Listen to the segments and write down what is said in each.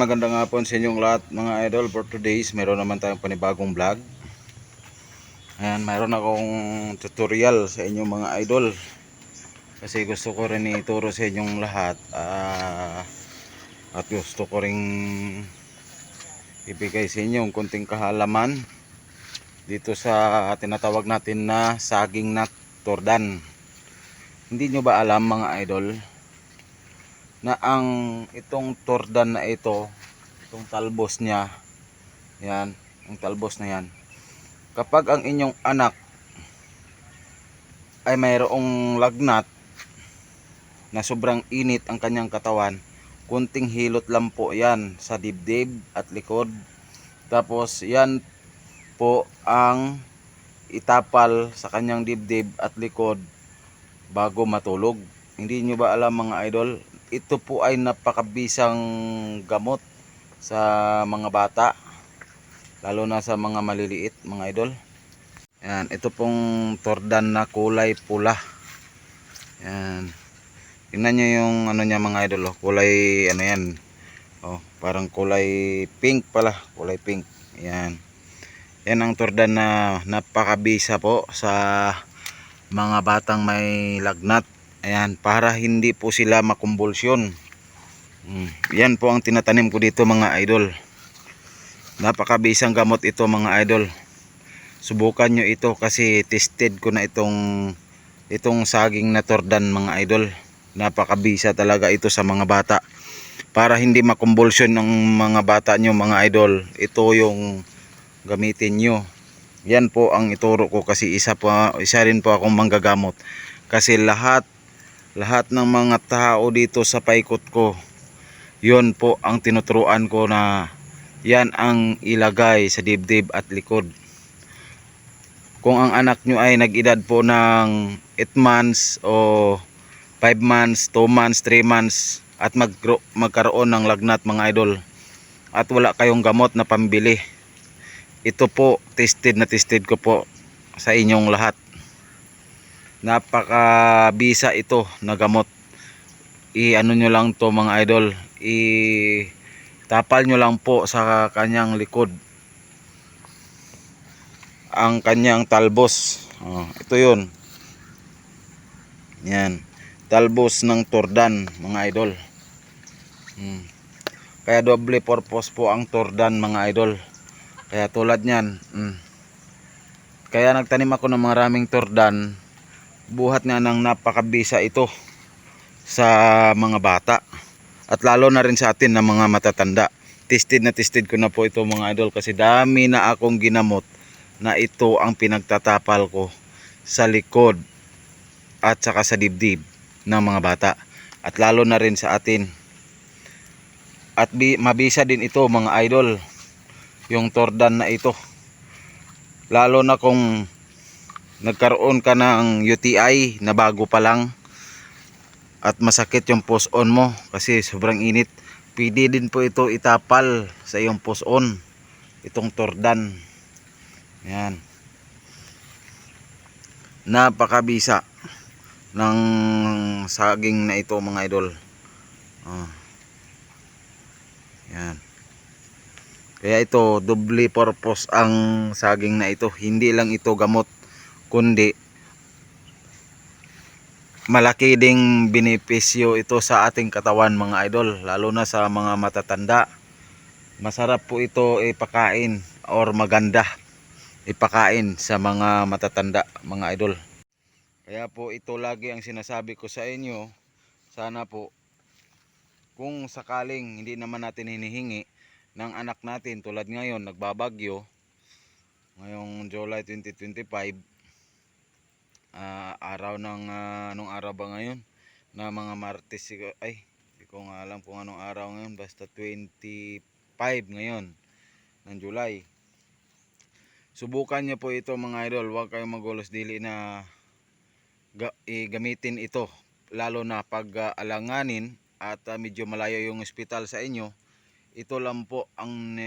Magandang hapon sa inyong lahat mga idol. For today's meron naman tayong panibagong vlog. Ayan, mayroon akong tutorial sa inyong mga idol. Kasi gusto ko rin ituro sa inyong lahat. At gusto ko rin ibigay sa inyong kunting kahalaman dito sa tinatawag natin na saging na tordan. Hindi nyo ba alam mga idol na itong tordan na ito, itong talbos niya, yan, ang talbos na yan, kapag ang inyong anak ay mayroong lagnat na sobrang init ang kanyang katawan, kunting hilot lang po yan sa dibdib at likod, tapos yan po ang itapal sa kanyang dibdib at likod bago matulog. Hindi nyo ba alam mga idol, ito po ay napakabisang gamot sa mga bata, lalo na sa mga maliliit mga idol. Yan, ito pong tordan na kulay pula. Yan. Tingnan nyo yung ano niya mga idol, oh. Kulay ano yan. Oh, parang kulay pink pala, kulay pink. Yan. Yan ang tordan na napakabisa po sa mga batang may lagnat. Ayan, para hindi po sila makumbulsyon. Yan po ang tinatanim ko dito mga idol. Napakabisang gamot ito mga idol. Subukan nyo ito kasi tested ko na itong saging na tordan mga idol. Napakabisa talaga ito sa mga bata. Para hindi makumbulsyon ng mga bata nyo mga idol, ito yung gamitin nyo. Yan po ang ituro ko kasi isa rin po akong manggagamot. Kasi lahat ng mga tao dito sa paikot ko, yun po ang tinuturuan ko na yan ang ilagay sa dibdib at likod. Kung ang anak nyo ay nag-edad po ng 8 months o 5 months, 2 months, 3 months at magkaroon ng lagnat mga idol at wala kayong gamot na pambili, ito po tested ko po sa inyong lahat. Napakabisa ito na gamot. I-ano nyo lang to mga idol, i-tapal nyo lang po sa kanyang likod ang kanyang talbos. Ito yun. Yan, talbos ng tordan mga idol. Kaya doble purpose po ang tordan mga idol. Kaya tulad nyan, kaya nagtanim ako ng maraming tordan, buhat nga ng napakabisa ito sa mga bata at lalo na rin sa atin na mga matatanda. Tested ko na po ito mga idol kasi dami na akong ginamot na ito ang pinagtatapal ko sa likod at saka sa dibdib ng mga bata at lalo na rin sa atin. At mabisa din ito mga idol, yung tordan na ito, lalo na kung nagkaroon ka ng UTI na bago pa lang at masakit yung puson mo kasi sobrang init. Pwede din po ito itapal sa iyong puson, itong tordan. Yan, napakabisa ng saging na ito mga idol. Yan. Kaya ito doble purpose ang saging na ito. Hindi lang ito gamot, kundi malaki ding benepisyo ito sa ating katawan mga idol, lalo na sa mga matatanda. Masarap po ito ipakain or maganda ipakain sa mga matatanda mga idol. Kaya po ito lagi ang sinasabi ko sa inyo, sana po kung sakaling hindi naman natin hinihingi ng anak natin, tulad ngayon nagbabagyo ngayong July 2025, araw ng anong araw ba ngayon, na mga Martes, ay hindi ko nga alam kung anong araw ngayon, basta 25 ngayon ng July. Subukan nyo po ito mga idol, huwag kayong magulos dili na gamitin ito, lalo na pag alanganin at medyo malayo yung ospital sa inyo. Ito lang po ang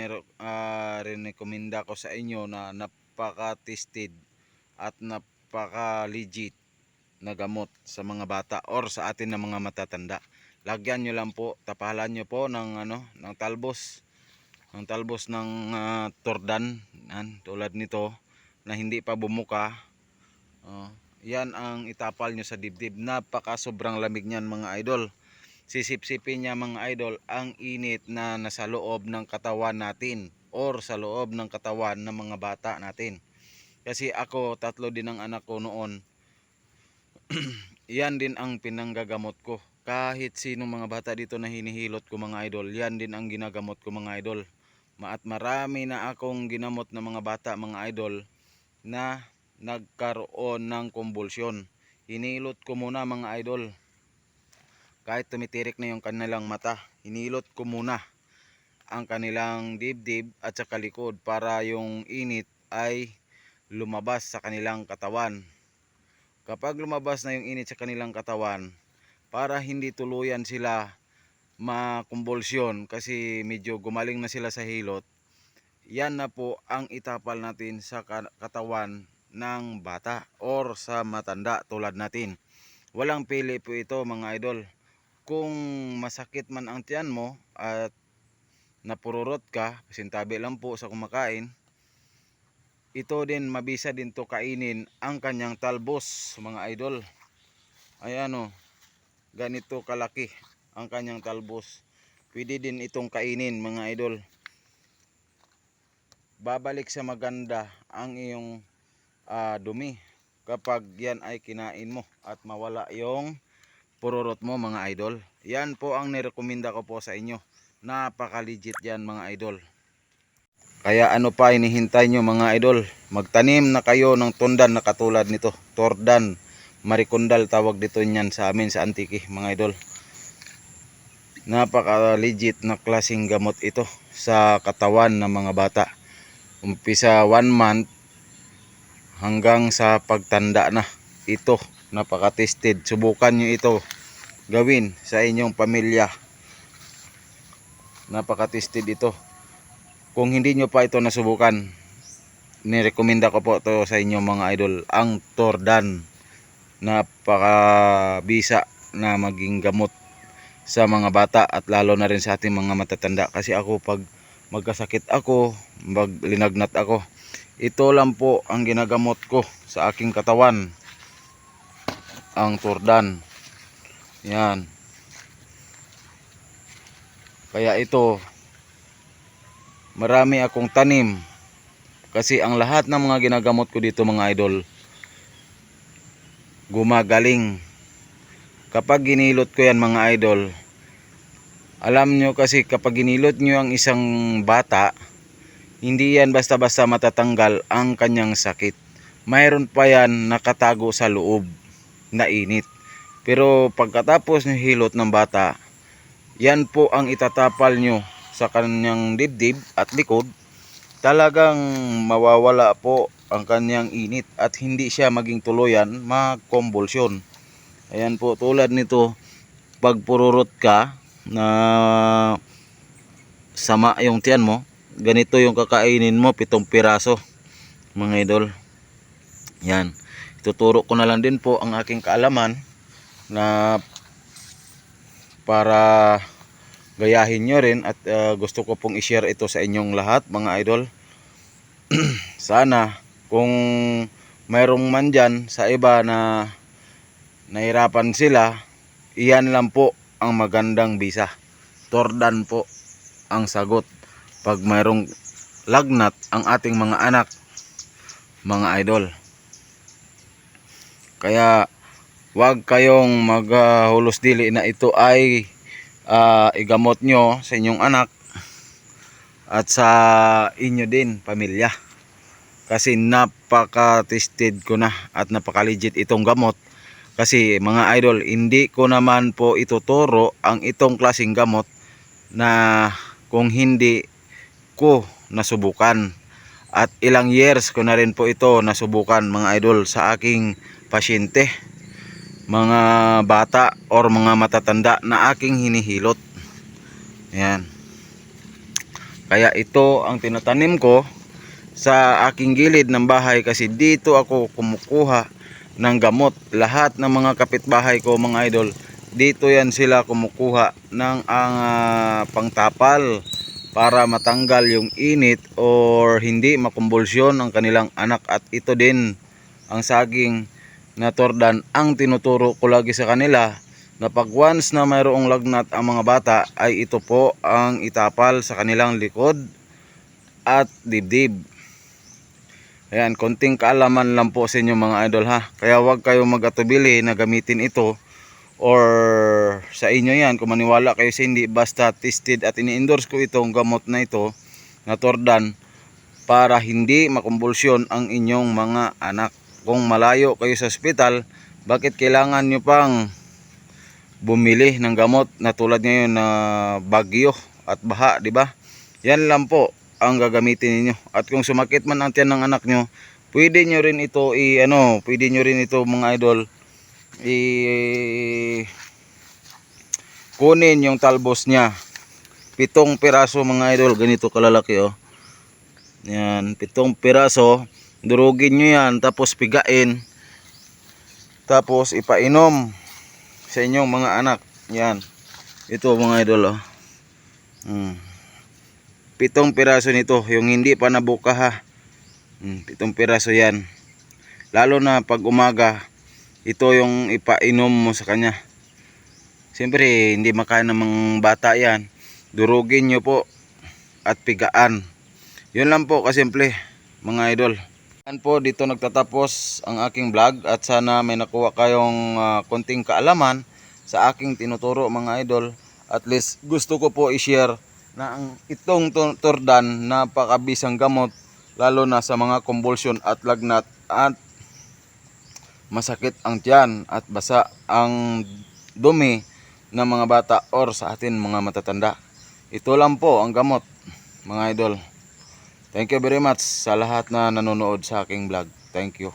rekomenda ko sa inyo na napaka-tested at napaka-legit na gamot sa mga bata or sa atin na mga matatanda. lagyan nyo lang po, tapalan nyo po ng ng talbos, ng tordan, tulad nito na hindi pa bumuka. Yan ang itapal nyo sa dibdib. Napaka sobrang lamig niyan mga idol. Sisipsipin niya mga idol ang init na nasa loob ng katawan natin or sa loob ng katawan ng mga bata natin. Kasi ako, 3 din ang anak ko noon. Yan din ang pinanggagamot ko. Kahit sino mga bata dito na hinihilot ko mga idol, yan din ang ginagamot ko mga idol. At marami na akong ginamot na mga bata mga idol na nagkaroon ng kumbulsyon. Hinilot ko muna mga idol. Kahit tumitirik na yung kanilang mata, hinilot ko muna ang kanilang dibdib at sa likod para yung init ay lumabas sa kanilang katawan. Kapag lumabas na yung init sa kanilang katawan, para hindi tuluyan sila makumbulsyon kasi medyo gumaling na sila sa hilot, yan na po ang itapal natin sa katawan ng bata or sa matanda tulad natin. Walang pili po ito mga idol. Kung masakit man ang tiyan mo at napururot ka, pasintabi lang po sa kumakain, ito din mabisa din to kainin ang kanyang talbos mga idol. Ayan o, ganito kalaki ang kanyang talbos. Pwede din itong kainin mga idol. Babalik sa maganda ang iyong dumi kapag yan ay kinain mo at mawala yung pururot mo mga idol. Yan po ang nirekomenda ko po sa inyo. Napaka legit yan mga idol. Kaya ano pa hinihintay nyo mga idol? Magtanim na kayo ng tundan na katulad nito. Tordan, marikundal tawag dito niyan sa amin sa Antique mga idol. Napaka legit na klaseng gamot ito sa katawan ng mga bata. Umpisa 1 month hanggang sa pagtanda na. Ito, napaka tested. Subukan nyo ito gawin sa inyong pamilya. Napaka tested ito. Kung hindi nyo pa ito nasubukan, nirekomenda ko po ito sa inyo mga idol, ang Tordan. Napaka bisa na maging gamot sa mga bata at lalo na rin sa ating mga matatanda. Kasi ako pag magkasakit ako, maglinagnat ako, ito lang po ang ginagamot ko sa aking katawan, ang Tordan. Yan. Kaya ito, marami akong tanim. Kasi ang lahat ng mga ginagamot ko dito mga idol, gumagaling. Kapag ginilot ko yan mga idol, alam nyo kasi kapag ginilot nyo ang isang bata, hindi yan basta-basta matatanggal ang kanyang sakit. Mayroon pa yan nakatago sa loob na init. Pero pagkatapos nyo hilot ng bata, yan po ang itatapal nyo sa kanyang dibdib at likod. Talagang mawawala po ang kanyang init at hindi siya maging tuluyan magkumbulsyon. Ayan po, tulad nito, pag pururot ka na sama yung tiyan mo, ganito yung kakainin mo, 7 piraso mga idol. Yan, ituturo ko na lang din po ang aking kaalaman na para gayahin nyo rin at gusto ko pong i-share ito sa inyong lahat mga idol. Sana kung mayroong man dyan sa iba na nahirapan sila, iyan lang po ang magandang bisa. Tordan po ang sagot pag mayroong lagnat ang ating mga anak mga idol. Kaya wag kayong maghulos dili na ito ay igamot nyo sa inyong anak at sa inyo din pamilya. Kasi napaka-tested ko na at napaka-legit itong gamot. Kasi mga idol, hindi ko naman po ituturo ang itong klaseng gamot na kung hindi ko nasubukan. At ilang years ko na rin po ito nasubukan mga idol sa aking pasyente, mga bata or mga matatanda na aking hinihilot. Ayan. Kaya ito ang tinatanim ko sa aking gilid ng bahay kasi dito ako kumukuha ng gamot. Lahat ng mga kapitbahay ko mga idol, dito yan sila kumukuha ng ang pangtapal para matanggal yung init or hindi makumbulsyon ang kanilang anak. At ito din ang saging na tordan ang tinuturo ko lagi sa kanila, na pag once na mayroong lagnat ang mga bata ay ito po ang itapal sa kanilang likod at dibdib. Ayan, konting kaalaman lang po sa inyo mga idol ha. Kaya huwag kayong mag-atubili na gamitin ito or sa inyo yan kung maniwala kayo sa hindi. Basta tested at ini-endorse ko itong gamot na ito na tordan para hindi makumbulsyon ang inyong mga anak. Kung malayo kayo sa ospital, bakit kailangan nyo pang bumili ng gamot na tulad ngayon na bagyo at baha, di ba? Yan lang po ang gagamitin niyo. At kung sumakit man ang tiyan ng anak nyo, pwede nyo rin ito pwede nyo rin ito mga idol kunin yung talbos niya. 7 piraso mga idol, ganito kalalaki oh. Yan, 7 piraso. Durugin nyo yan, tapos pigain, tapos ipainom sa inyong mga anak. Yan, ito mga idol oh. 7 piraso nito, yung hindi pa nabuka ha. 7 piraso yan. Lalo na pag umaga, ito yung ipainom mo sa kanya. Siyempre hindi makain ng mga bata yan. Durugin nyo po at pigaan. Yun lang po kasimple mga idol. Yan po, dito nagtatapos ang aking vlog. At sana may nakuha kayong konting kaalaman sa aking tinuturo mga idol. At least gusto ko po i-share na ang itong tordan napakabisang gamot, lalo na sa mga convulsion at lagnat at masakit ang tiyan at basa ang dumi ng mga bata or sa atin mga matatanda. Ito lang po ang gamot mga idol. Thank you very much sa lahat na nanonood sa aking vlog. Thank you.